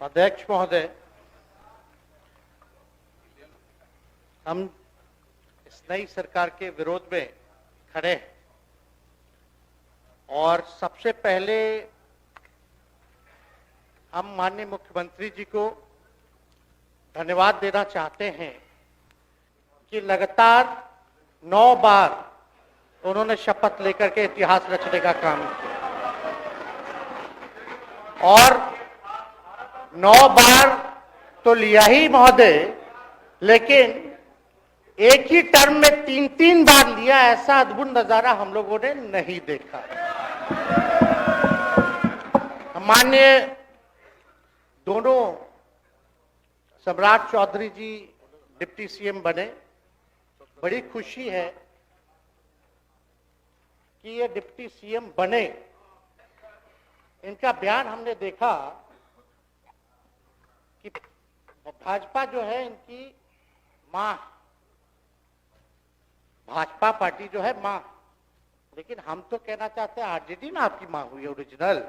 अध्यक्ष महोदय, हम इस नई सरकार के विरोध में खड़े हैं और सबसे पहले हम माननीय मुख्यमंत्री जी को धन्यवाद देना चाहते हैं कि लगातार 9 बार उन्होंने शपथ लेकर के इतिहास रचने का काम किया और 9 बार तो लिया ही महोदय, लेकिन एक ही टर्म में 3-3 बार लिया, ऐसा अद्भुत नजारा हम लोगों ने नहीं देखा। माननीय दोनों सम्राट चौधरी जी डिप्टी सीएम बने, बड़ी खुशी है कि ये डिप्टी सीएम बने। इनका बयान हमने देखा कि भाजपा जो है इनकी मां, भाजपा पार्टी जो है मां, लेकिन हम तो कहना चाहते हैं आरजेडी ना आपकी मां हुई ओरिजिनल।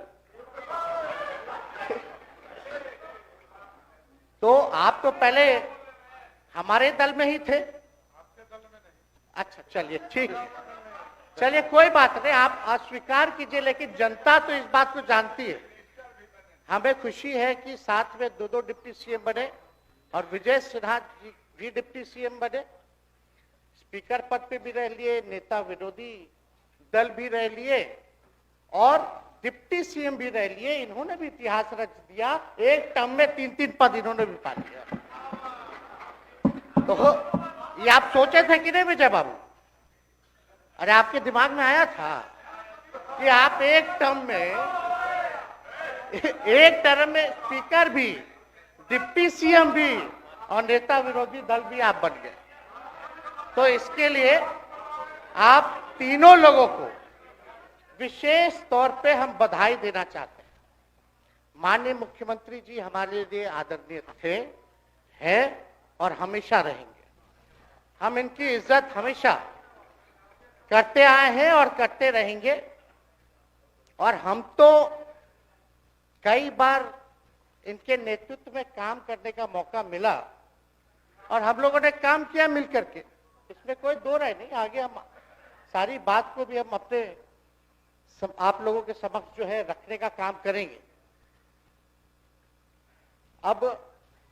तो आप तो पहले हमारे दल में ही थे। अच्छा चलिए ठीक है, चलिए कोई बात नहीं, आप अस्वीकार कीजिए, लेकिन जनता तो इस बात को जानती है। हमें खुशी है कि साथ में 2 डिप्टी सीएम बने और विजय सिन्हा जी भी डिप्टी सीएम बने, स्पीकर पद पे भी रह लिए, नेता विरोधी दल भी रह लिए और डिप्टी सीएम भी रह लिए। इन्होंने भी इतिहास रच दिया, एक टर्म में 3-3 पद इन्होंने भी पा लिया। तो ये आप सोचे थे कि नहीं विजय बाबू? अरे आपके दिमाग में आया था कि आप एक टर्म में स्पीकर भी, डिप्टी सीएम भी और नेता विरोधी दल भी आप बन गए। तो इसके लिए आप तीनों लोगों को विशेष तौर पे हम बधाई देना चाहते हैं। माननीय मुख्यमंत्री जी हमारे लिए आदरणीय थे, हैं और हमेशा रहेंगे। हम इनकी इज्जत हमेशा करते आए हैं और करते रहेंगे। और हम तो कई बार इनके नेतृत्व में काम करने का मौका मिला और हम लोगों ने काम किया मिलकर के, इसमें कोई दो राय नहीं। आगे हम सारी बात को भी हम अपने आप लोगों के समक्ष जो है रखने का काम करेंगे। अब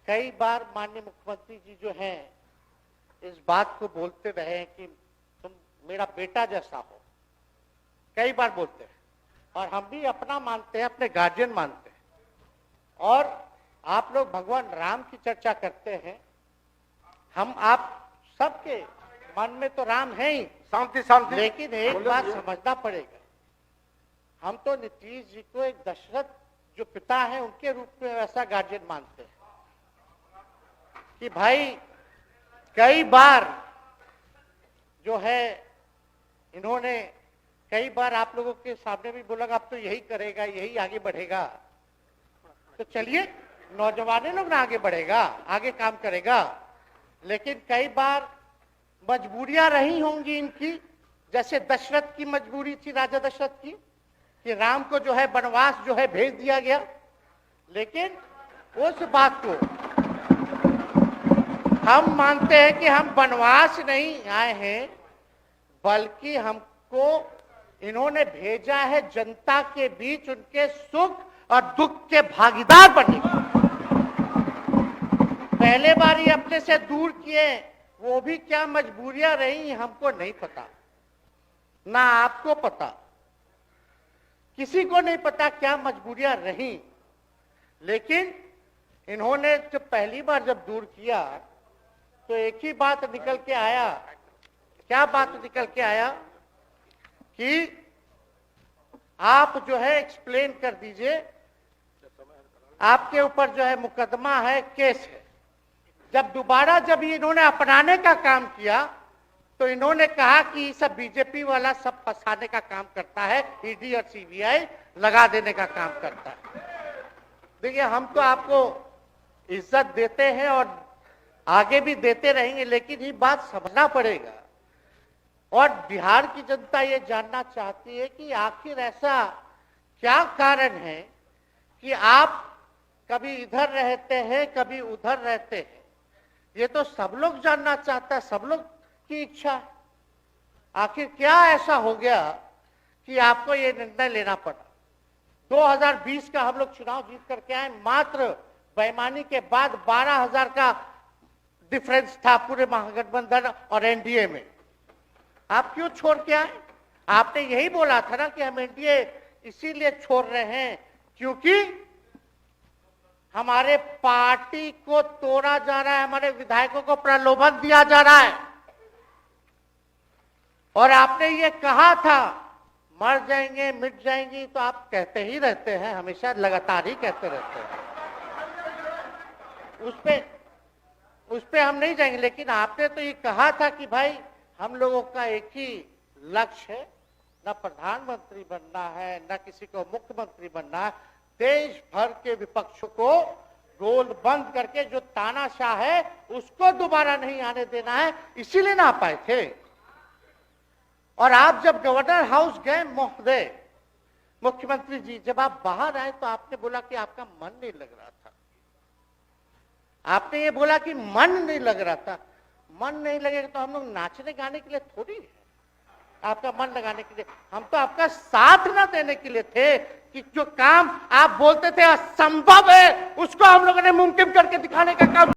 कई बार माननीय मुख्यमंत्री जी जो हैं इस बात को बोलते रहे हैं कि तुम मेरा बेटा जैसा हो, कई बार बोलते हैं और हम भी अपना मानते हैं, अपने गार्जियन मानते हैं। और आप लोग भगवान राम की चर्चा करते हैं, हम आप सबके मन में तो राम है ही, शांति शांति, लेकिन एक बात समझना पड़ेगा, हम तो नीतीश जी को एक दशरथ जो पिता है उनके रूप में वैसा गार्जियन मानते हैं कि भाई कई बार जो है इन्होंने कई बार आप लोगों के सामने भी बोला अब तो यही करेगा, यही आगे बढ़ेगा। तो चलिए नौजवान लोग ना आगे बढ़ेगा, आगे काम करेगा, लेकिन कई बार मजबूरियां रही होंगी इनकी, जैसे दशरथ की मजबूरी थी, राजा दशरथ की, कि राम को जो है वनवास जो है भेज दिया गया। लेकिन उस बात को हम मानते हैं कि हम वनवास नहीं आए हैं, बल्कि हमको इन्होंने भेजा है जनता के बीच उनके सुख और दुख के भागीदार बनने। पहले बार ही अपने से दूर किए, वो भी क्या मजबूरियां रही हमको नहीं पता, ना आपको पता, किसी को नहीं पता क्या मजबूरियां रही। लेकिन इन्होंने जब पहली बार जब दूर किया तो एक ही बात निकल के आया। क्या बात निकल के आया कि आप जो है एक्सप्लेन कर दीजिए, आपके ऊपर जो है मुकदमा है, केस है। जब दोबारा जब इन्होंने अपनाने का काम किया तो इन्होंने कहा कि सब बीजेपी वाला सब फंसाने का काम करता है, ईडी और सीबीआई लगा देने का काम करता है। देखिए हम तो आपको इज्जत देते हैं और आगे भी देते रहेंगे, लेकिन ये बात समझना पड़ेगा। और बिहार की जनता ये जानना चाहती है कि आखिर ऐसा क्या कारण है कि आप कभी इधर रहते हैं, कभी उधर रहते हैं। ये तो सब लोग जानना चाहता है, सब लोग की इच्छा है। आखिर क्या ऐसा हो गया कि आपको ये निर्णय लेना पड़ा? 2020 का हम लोग चुनाव जीत करके आए, मात्र बेईमानी के बाद 12,000 का डिफरेंस था पूरे महागठबंधन और एनडीए में। आप क्यों छोड़ के आए? आपने यही बोला था ना कि हम एनडीए इसीलिए छोड़ रहे हैं क्योंकि हमारे पार्टी को तोड़ा जा रहा है, हमारे विधायकों को प्रलोभन दिया जा रहा है। और आपने ये कहा था मर जाएंगे मिट जाएंगी, तो आप कहते ही रहते हैं, हमेशा लगातार ही कहते रहते हैं। उस पे हम नहीं जाएंगे, लेकिन आपने तो ये कहा था कि भाई हम लोगों का एक ही लक्ष्य है, न प्रधानमंत्री बनना है, न किसी को मुख्यमंत्री बनना है, देश भर के विपक्षों को गोल बंद करके जो तानाशाह है उसको दोबारा नहीं आने देना है, इसीलिए ना आ पाए थे। और आप जब गवर्नर हाउस गए महोदय, मुख्यमंत्री जी, जब आप बाहर आए तो आपने बोला कि आपका मन नहीं लग रहा था। आपने ये बोला कि मन नहीं लग रहा था। मन नहीं लगेगा तो हम लोग नाचने गाने के लिए थोड़ी है, आपका मन लगाने के लिए। हम तो आपका साथ ना देने के लिए थे कि जो काम आप बोलते थे असंभव है उसको हम लोगों ने मुमकिन करके दिखाने का काम